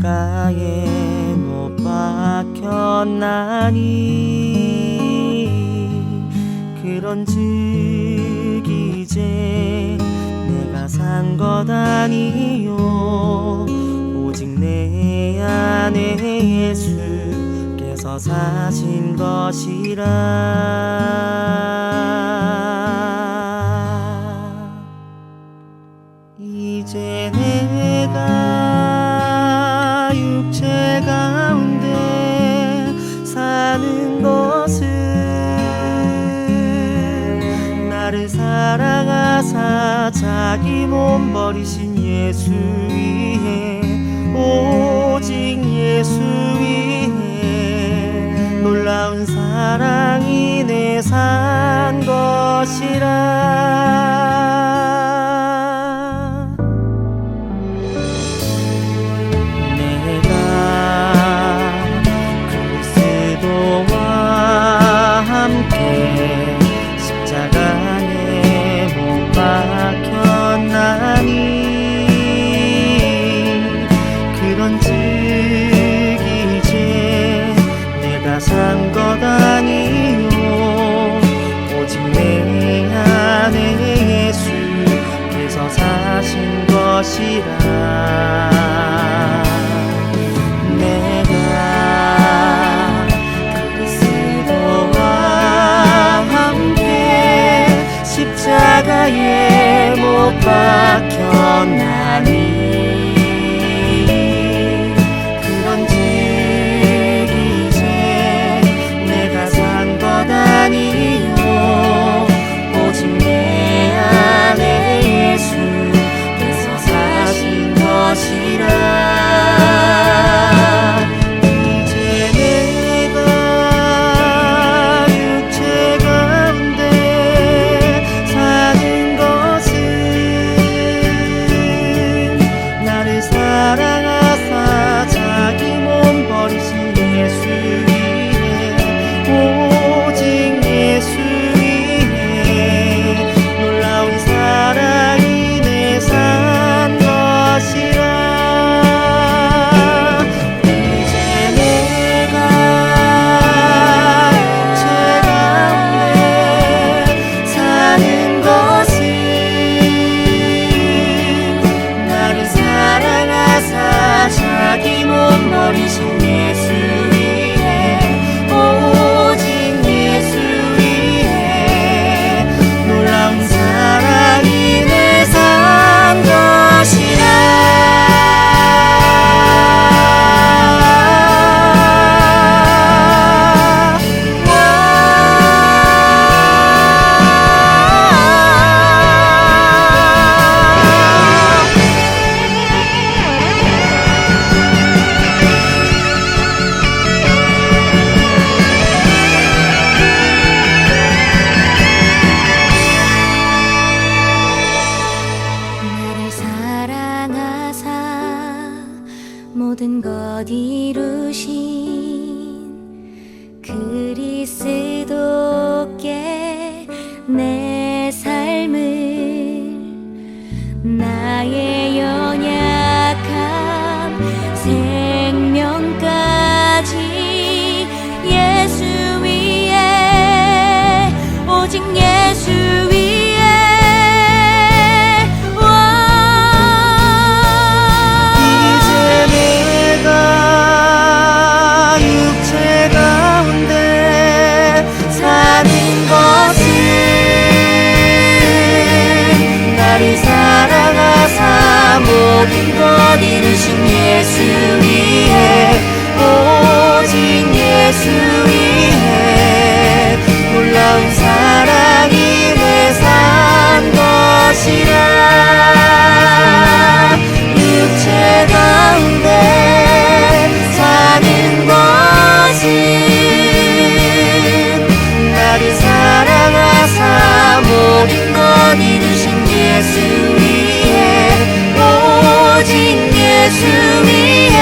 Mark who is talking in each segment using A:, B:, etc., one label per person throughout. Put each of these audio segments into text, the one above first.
A: 십자가에 못 박혔나니 그런즉 이제 내가 산 것 아니요 오직 내 안에 예수께서 사신 것이라. 이제 내가 육체 가운데 사는 것은 나를 사랑하사 자기 몸 버리신 예수 위에 오직 예수 위에 놀라운 사랑이 내 산 것이라. 내가 그리스도와 함께 십자가에 못 박혔나니 그런즉 이제 내가 산 것 아니요 오직 내 안에 예수께서 사신 것이라. 내가 그리스도와 함께 십자가에 못 박혔나니 그런즉 이제 내가 산 것 아니요 오직 내 안에 예수께서 사신 것이라. 이제 내가 육체 가운데 사는 것은 나를 사랑하사 자기 몸 버리신 예수 위에 오직 예수 위에 놀라운 사랑이 내 산 것이라. 이제 내가 육체 가운데 사는 것은 나를 사랑하사 자기 몸 버리신 예수 위에 오직 예수 위에 놀라운 사랑이 내 산 것이라.
B: 나를 사랑하사 모든 것 이루신 그리스도께 내 삶을 나의 연약함 생명까지 예수 위에 오직 예수 위에
A: 이제 내가 육체 가운데 사는 것은 나를 사랑하사 모든 것 이루신 예수 위에 오직 예수 위에 놀라운 사랑이 내 산 것이라. 육체 가운데 사는 것은 나를 사랑하사 모든 것 이루신 예수 위에 오직 예수 위에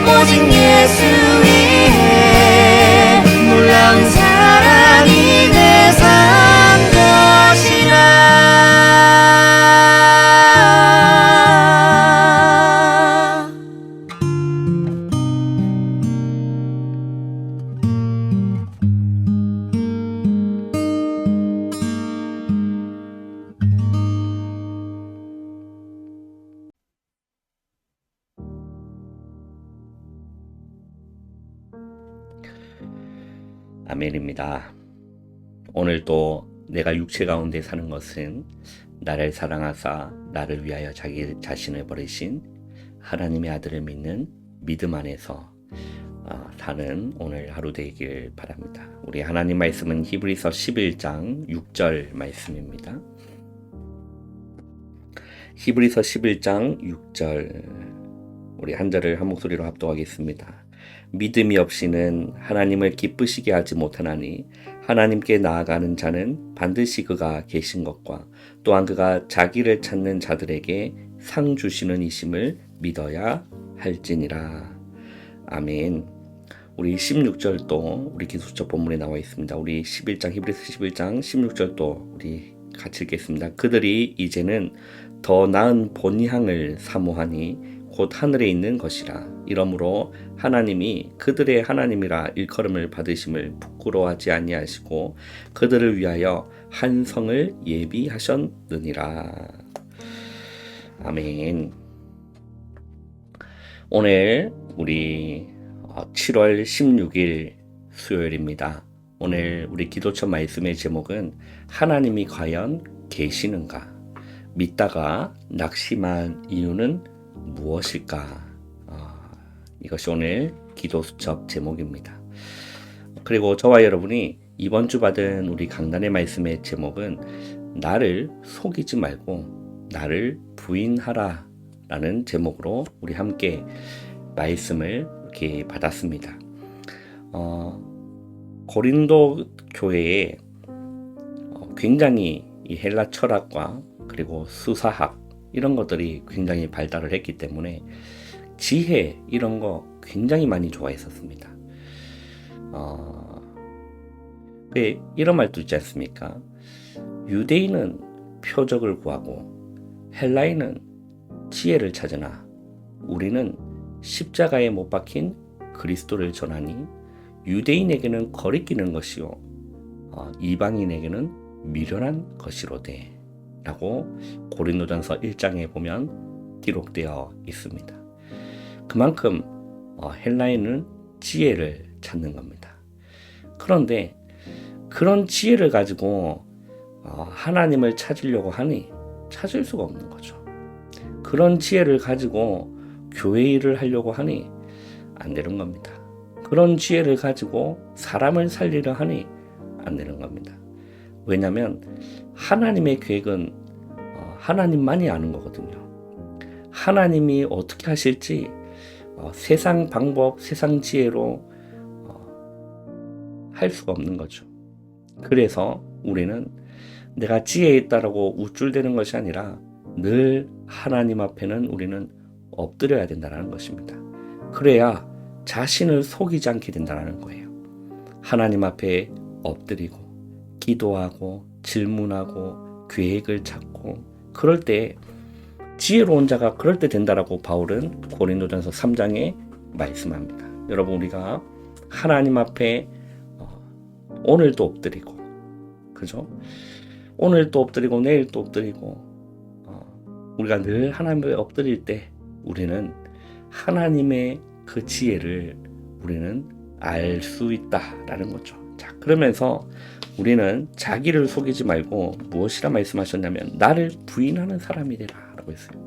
A: 오직 예수 위에 놀라운 사랑이 내 산 것이라.
C: 아멘입니다. 오늘도 내가 육체 가운데 사는 것은 나를 사랑하사 나를 위하여 자기 자신을 버리신 하나님의 아들을 믿는 믿음 안에서 사는 오늘 하루 되길 바랍니다. 우리 하나님 말씀은 히브리서 11장 6절 말씀입니다. 히브리서 11장 6절 우리 한 절을 한 목소리로 합독하겠습니다. 믿음이 없이는 하나님을 기쁘시게 하지 못하나니 하나님께 나아가는 자는 반드시 그가 계신 것과 또한 그가 자기를 찾는 자들에게 상 주시는 이심을 믿어야 할지니라. 아멘. 우리 16절도 우리 기도처 본문에 나와 있습니다. 우리 11장 히브리서 11장 16절도 우리 같이 읽겠습니다. 그들이 이제는 더 나은 본향을 사모하니 곧 하늘에 있는 것이라. 이러므로 하나님이 그들의 하나님이라 일컬음을 받으심을 부끄러워하지 아니하시고 그들을 위하여 한 성을 예비하셨느니라. 아멘. 오늘 우리 7월 16일 수요일입니다. 오늘 우리 기도처 말씀의 제목은 하나님이 과연 계시는가? 믿다가 낙심한 이유는 무엇일까? 이것이 오늘 기도 수첩 제목입니다. 그리고 저와 여러분이 이번 주 받은 우리 강단의 말씀의 제목은 나를 속이지 말고 나를 부인하라 라는 제목으로 우리 함께 말씀을 이렇게 받았습니다. 고린도 교회에 굉장히 이 헬라 철학과 그리고 수사학 이런 것들이 굉장히 발달을 했기 때문에 지혜 이런 거 굉장히 많이 좋아했었습니다. 이런 말도 있지 않습니까? 유대인은 표적을 구하고 헬라인은 지혜를 찾으나 우리는 십자가에 못 박힌 그리스도를 전하니 유대인에게는 거리끼는 것이요 이방인에게는 미련한 것이로되 라고 고린도전서 1장에 보면 기록되어 있습니다. 그만큼 헬라인은 지혜를 찾는 겁니다. 그런데 그런 지혜를 가지고 하나님을 찾으려고 하니 찾을 수가 없는 거죠. 그런 지혜를 가지고 교회 일을 하려고 하니 안 되는 겁니다. 그런 지혜를 가지고 사람을 살리려 하니 안 되는 겁니다. 왜냐하면 하나님의 계획은 하나님만이 아는 거거든요. 하나님이 어떻게 하실지 세상 방법, 세상 지혜로 할 수가 없는 거죠. 그래서 우리는 내가 지혜에 있다라고 우쭐대는 것이 아니라 늘 하나님 앞에는 우리는 엎드려야 된다는 것입니다. 그래야 자신을 속이지 않게 된다는 거예요. 하나님 앞에 엎드리고 기도하고 질문하고 계획을 찾고 그럴 때 지혜로운 자가 그럴 때 된다라고 바울은 고린도전서 3장에 말씀합니다. 여러분 우리가 하나님 앞에 오늘도 엎드리고 그죠? 오늘도 엎드리고 내일도 엎드리고 우리가 늘 하나님 앞에 엎드릴 때 우리는 하나님의 그 지혜를 우리는 알 수 있다라는 거죠. 자, 그러면서 우리는 자기를 속이지 말고 무엇이라 말씀하셨냐면 나를 부인하는 사람이 되라 라고 했어요.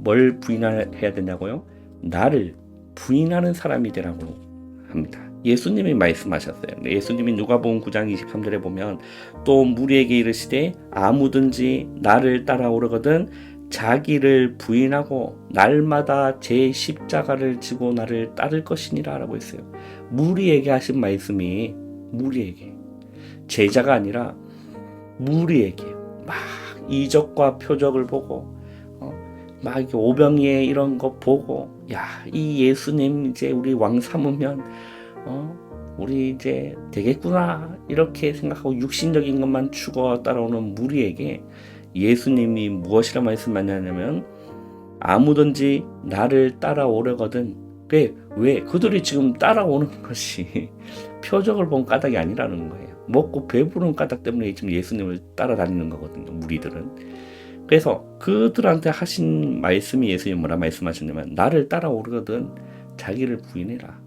C: 뭘 부인해야 되냐고요? 나를 부인하는 사람이 되라고 합니다. 예수님이 말씀하셨어요. 예수님이 누가복음 9장 23절에 보면 또 무리에게 이르시되 아무든지 나를 따라오려거든 자기를 부인하고 날마다 제 십자가를 지고 나를 따를 것이니라 라고 했어요. 무리에게 하신 말씀이 무리에게 제자가 아니라 무리에게 막 이적과 표적을 보고 막 오병이의 이런 거 보고 야, 이 예수님 이제 우리 왕 삼으면 우리 이제 되겠구나 이렇게 생각하고 육신적인 것만 추구하고 따라오는 무리에게 예수님이 무엇이라 말씀하냐면 아무든지 나를 따라오려거든. 왜? 그들이 지금 따라오는 것이 표적을 본 까닭이 아니라는 거예요. 먹고 배부른 까닭 때문에 지금 예수님을 따라다니는 거거든요. 무리들은. 그래서 그들한테 하신 말씀이 예수님 뭐라 말씀하셨냐면 나를 따라오려거든 자기를 부인해라.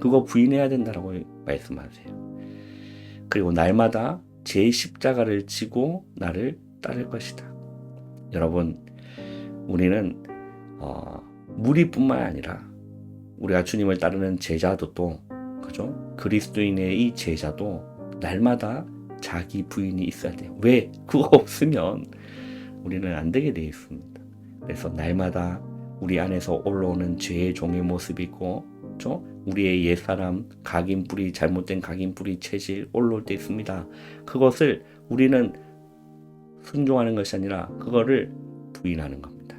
C: 그거 부인해야 된다라고 말씀하세요. 그리고 날마다 제 십자가를 지고 나를 따를 것이다. 여러분, 우리는 무리뿐만 아니라 우리가 주님을 따르는 제자도 또 그죠? 그리스도인의 이 제자도 날마다 자기 부인이 있어야 돼요. 왜? 그거 없으면 우리는 안 되게 되어 있습니다. 그래서 날마다 우리 안에서 올라오는 죄의 종의 모습이 있고, 그죠? 우리의 옛사람, 각인뿌리, 잘못된 각인뿌리 체질 올라올 때 있습니다. 그것을 우리는 순종하는 것이 아니라 그거를 부인하는 겁니다.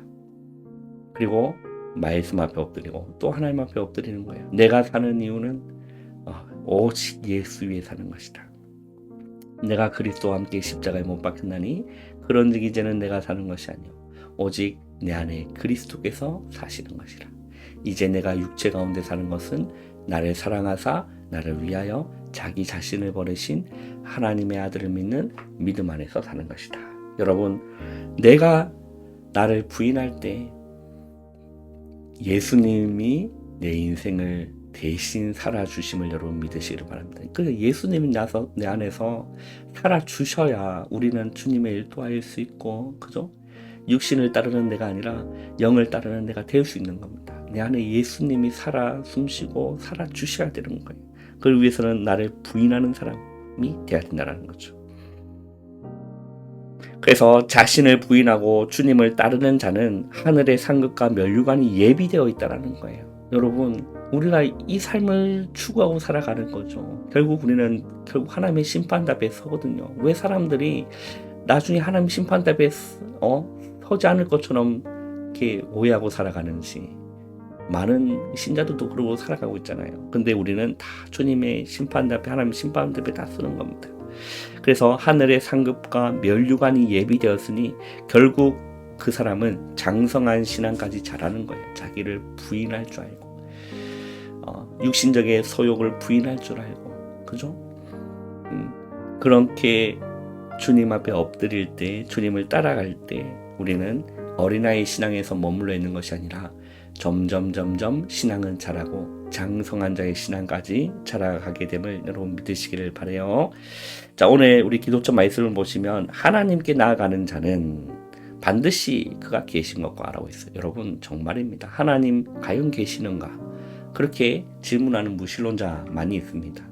C: 그리고 말씀 앞에 엎드리고 또 하나님 앞에 엎드리는 거예요. 내가 사는 이유는 오직 예수 위에 사는 것이다. 내가 그리스도와 함께 십자가에 못 박혔나니 그런즉 이제는 내가 사는 것이 아니요 오직 내 안에 그리스도께서 사시는 것이라. 이제 내가 육체 가운데 사는 것은 나를 사랑하사 나를 위하여 자기 자신을 버리신 하나님의 아들을 믿는 믿음 안에서 사는 것이다. 여러분, 내가 나를 부인할 때 예수님이 내 인생을 대신 살아주심을 여러분 믿으시기를 바랍니다. 그 예수님이 내 안에서 살아주셔야 우리는 주님의 일도할 수 있고, 그죠? 육신을 따르는 내가 아니라 영을 따르는 내가 될 수 있는 겁니다. 내 안에 예수님이 살아 숨쉬고 살아주셔야 되는 거예요. 그걸 위해서는 나를 부인하는 사람이 되어야 된다는 거죠. 그래서 자신을 부인하고 주님을 따르는 자는 하늘의 상급과 면류관이 예비되어 있다는 거예요. 여러분, 우리가 이 삶을 추구하고 살아가는 거죠. 결국 우리는 하나님의 심판답에 서거든요. 왜 사람들이 나중에 하나님 심판답에 서지 않을 것처럼 이렇게 오해하고 살아가는지, 많은 신자들도 그러고 살아가고 있잖아요. 근데 우리는 다 주님의 심판답에, 하나님 심판답에 다 쓰는 겁니다. 그래서 하늘의 상급과 면류관이 예비되었으니 결국 그 사람은 장성한 신앙까지 잘하는 거예요. 자기를 부인할 줄 알고, 육신적의 소욕을 부인할 줄 알고, 그죠? 그렇게 주님 앞에 엎드릴 때, 주님을 따라갈 때 우리는 어린아이 신앙에서 머물러 있는 것이 아니라 점점 신앙은 자라고 장성한 자의 신앙까지 자라가게 됨을 여러분 믿으시기를 바라요. 자, 오늘 우리 기도처 말씀을 보시면 하나님께 나아가는 자는 반드시 그가 계신 것과 알아고 있어요. 여러분, 정말입니다. 하나님 과연 계시는가? 그렇게 질문하는 무신론자 많이 있습니다.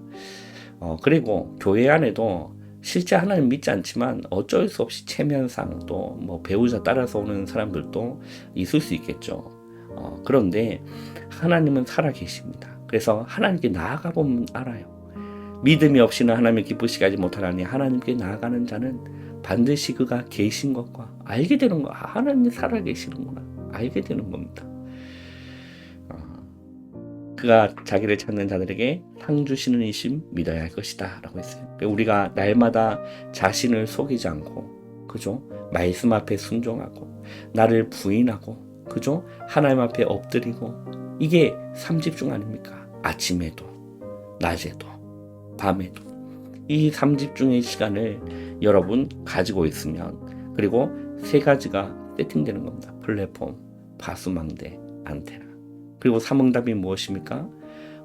C: 그리고 교회 안에도 실제 하나님 믿지 않지만 어쩔 수 없이 체면상 또 뭐 배우자 따라서 오는 사람들도 있을 수 있겠죠. 그런데 하나님은 살아 계십니다. 그래서 하나님께 나아가 보면 알아요. 믿음이 없이는 하나님을 기쁘시게 하지 못하나니 하나님께 나아가는 자는 반드시 그가 계신 것과 알게 되는 거. 하나님이 살아 계시는구나 알게 되는 겁니다. 그가 자기를 찾는 자들에게 상 주시는 이심 믿어야 할 것이다 라고 했어요. 우리가 날마다 자신을 속이지 않고, 그죠? 말씀 앞에 순종하고 나를 부인하고, 그죠? 하나님 앞에 엎드리고, 이게 삼집중 아닙니까? 아침에도 낮에도 밤에도 이 삼집중의 시간을 여러분 가지고 있으면, 그리고 세 가지가 세팅되는 겁니다. 플랫폼, 파수망대, 안테나. 그리고 삼응답이 무엇입니까?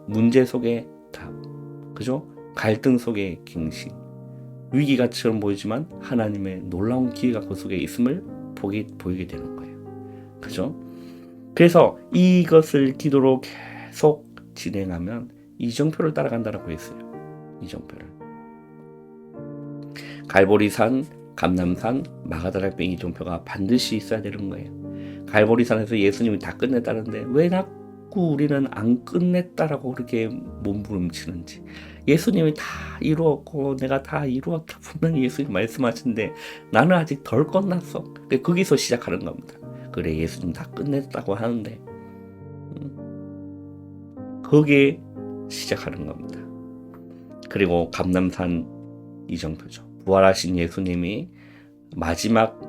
C: 문제 속의 답, 그죠? 갈등 속의 갱신, 위기가처럼 보이지만 하나님의 놀라운 기회가 그 속에 있음을 보이게 되는 거예요. 그죠? 그래서 이것을 기도로 계속 진행하면 이정표를 따라간다라고 했어요. 이정표를. 갈보리산, 감남산, 마가다락뱅이 이정표가 반드시 있어야 되는 거예요. 갈보리산에서 예수님이 다 끝냈다는데 왜 자꾸 우리는 안 끝냈다라고 그렇게 몸부림치는지. 예수님이 다 이루었고 내가 다 이루었다 분명히 예수님 말씀하시는데 나는 아직 덜 끝났어. 거기서 시작하는 겁니다. 그래, 예수님 다 끝냈다고 하는데 거기에 시작하는 겁니다. 그리고 감남산 이정표죠. 부활하신 예수님이 마지막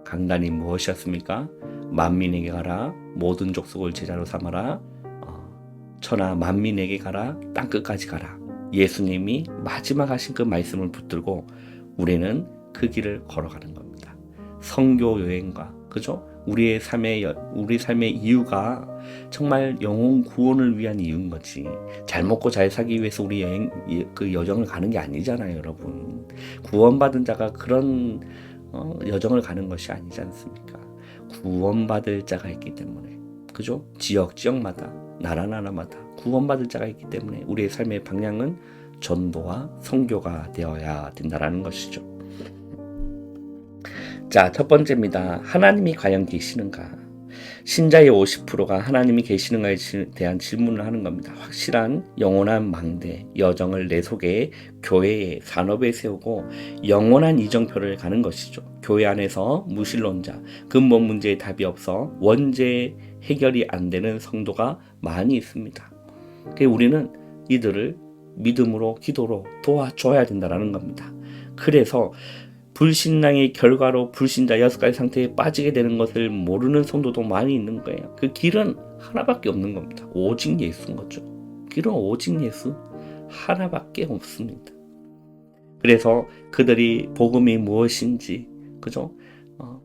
C: 강단이 무엇이었습니까? 만민에게 가라, 모든 족속을 제자로 삼아라, 천하 만민에게 가라, 땅끝까지 가라. 예수님이 마지막 하신 그 말씀을 붙들고 우리는 그 길을 걸어가는 겁니다. 선교 여행과 그죠? 우리 삶의 이유가 정말 영혼 구원을 위한 이유인 거지. 잘 먹고 잘 살기 위해서 우리 그 여정을 가는 게 아니잖아요, 여러분. 구원받은 자가 그런 여정을 가는 것이 아니지 않습니까? 구원받을 자가 있기 때문에, 그죠? 지역마다, 나라마다 구원받을 자가 있기 때문에 우리의 삶의 방향은 전도와 선교가 되어야 된다라는 것이죠. 자, 첫 번째입니다. 하나님이 과연 계시는가? 신자의 50%가 하나님이 계시는가에 대한 질문을 하는 겁니다. 확실한 영원한 망대, 여정을 내 속에 교회에, 산업에 세우고 영원한 이정표를 가는 것이죠. 교회 안에서 무신론자, 근본 문제에 답이 없어 원죄 해결이 안 되는 성도가 많이 있습니다. 우리는 이들을 믿음으로, 기도로 도와줘야 된다는 겁니다. 그래서 불신앙의 결과로 불신자 6가지 상태에 빠지게 되는 것을 모르는 성도도 많이 있는 거예요. 그 길은 하나밖에 없는 겁니다. 오직 예수인 거죠. 길은 오직 예수 하나밖에 없습니다. 그래서 그들이 복음이 무엇인지, 그죠?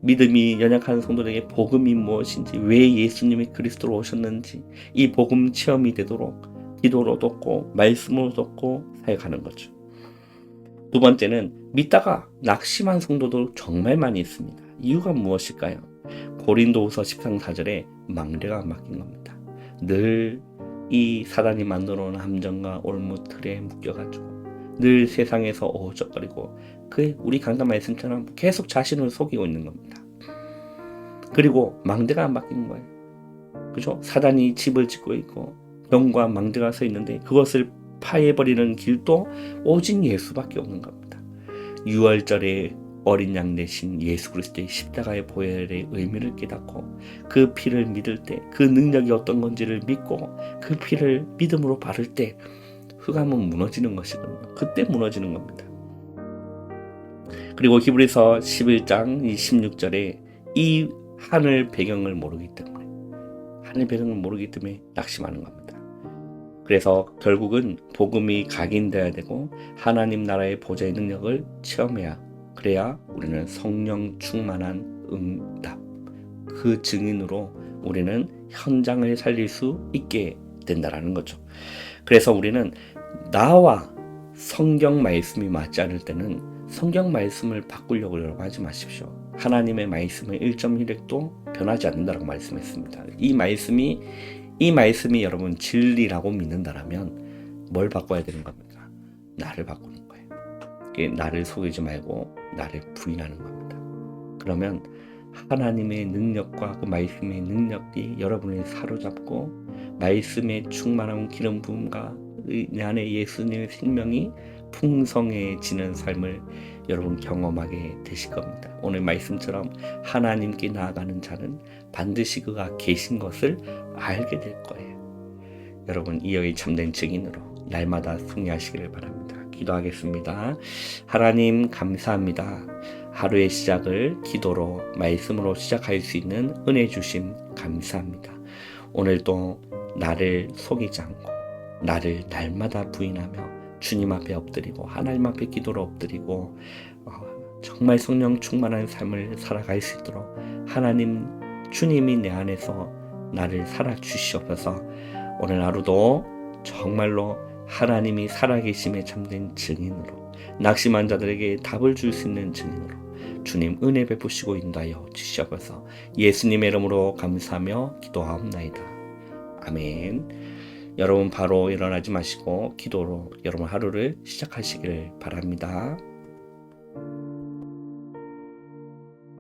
C: 믿음이 연약한 성도들에게 복음이 무엇인지, 왜 예수님이 그리스도로 오셨는지 이 복음 체험이 되도록 기도로 돕고 말씀으로 돕고 사역하는 거죠. 두 번째는 믿다가 낙심한 성도도 정말 많이 있습니다. 이유가 무엇일까요? 고린도후서 13, 4절에 망대가 막힌 겁니다. 늘 이 사단이 만들어 놓은 함정과 올무틀에 묶여가지고 늘 세상에서 어우적거리고 우리 강단 말씀처럼 계속 자신을 속이고 있는 겁니다. 그리고 망대가 막힌 거예요. 그죠? 사단이 집을 짓고 있고 병과 망대가 서 있는데 그것을 파해버리는 길도 오직 예수밖에 없는 겁니다. 6월절에 어린 양 대신 예수 그리스도의 십자가의 보혈의 의미를 깨닫고 그 피를 믿을 때 그 능력이 어떤 건지를 믿고 그 피를 믿음으로 바를 때 흑암은 무너지는 것이거든요. 그때 무너지는 겁니다. 그리고 히브리서 11장 26절에 이 하늘 배경을 모르기 때문에 낙심하는 겁니다. 그래서 결국은 복음이 각인되어야 되고 하나님 나라의 보좌의 능력을 체험해야, 그래야 우리는 성령 충만한 응답, 그 증인으로 우리는 현장을 살릴 수 있게 된다라는 거죠. 그래서 우리는 나와 성경 말씀이 맞지 않을 때는 성경 말씀을 바꾸려고 여러분 하지 마십시오. 하나님의 말씀의 1.1획도 변하지 않는다라고 말씀했습니다. 이 말씀이 여러분 진리라고 믿는다라면 뭘 바꿔야 되는 겁니까? 나를 바꾸는 거예요. 나를 속이지 말고 나를 부인하는 겁니다. 그러면 하나님의 능력과 그 말씀의 능력이 여러분을 사로잡고 말씀의 충만한 기름 부음과 내 안에 예수님의 생명이 풍성해지는 삶을 여러분 경험하게 되실 겁니다. 오늘 말씀처럼 하나님께 나아가는 자는 반드시 그가 계신 것을 알게 될 거예요. 여러분 이어의 참된 증인으로 날마다 승리하시기를 바랍니다. 기도하겠습니다. 하나님 감사합니다. 하루의 시작을 기도로 말씀으로 시작할 수 있는 은혜 주심 감사합니다. 오늘도 나를 속이지 않고 나를 날마다 부인하며 주님 앞에 엎드리고 하나님 앞에 기도로 엎드리고 정말 성령 충만한 삶을 살아갈 수 있도록 하나님 주님이 내 안에서 나를 살아주시옵소서. 오늘 하루도 정말로 하나님이 살아계심에 참된 증인으로 낙심한 자들에게 답을 줄 수 있는 증인으로 주님 은혜 베푸시고 인도하여 주시옵소서. 예수님의 이름으로 감사하며 기도하옵나이다. 아멘. 여러분 바로 일어나지 마시고 기도로 여러분 하루를 시작하시기를 바랍니다.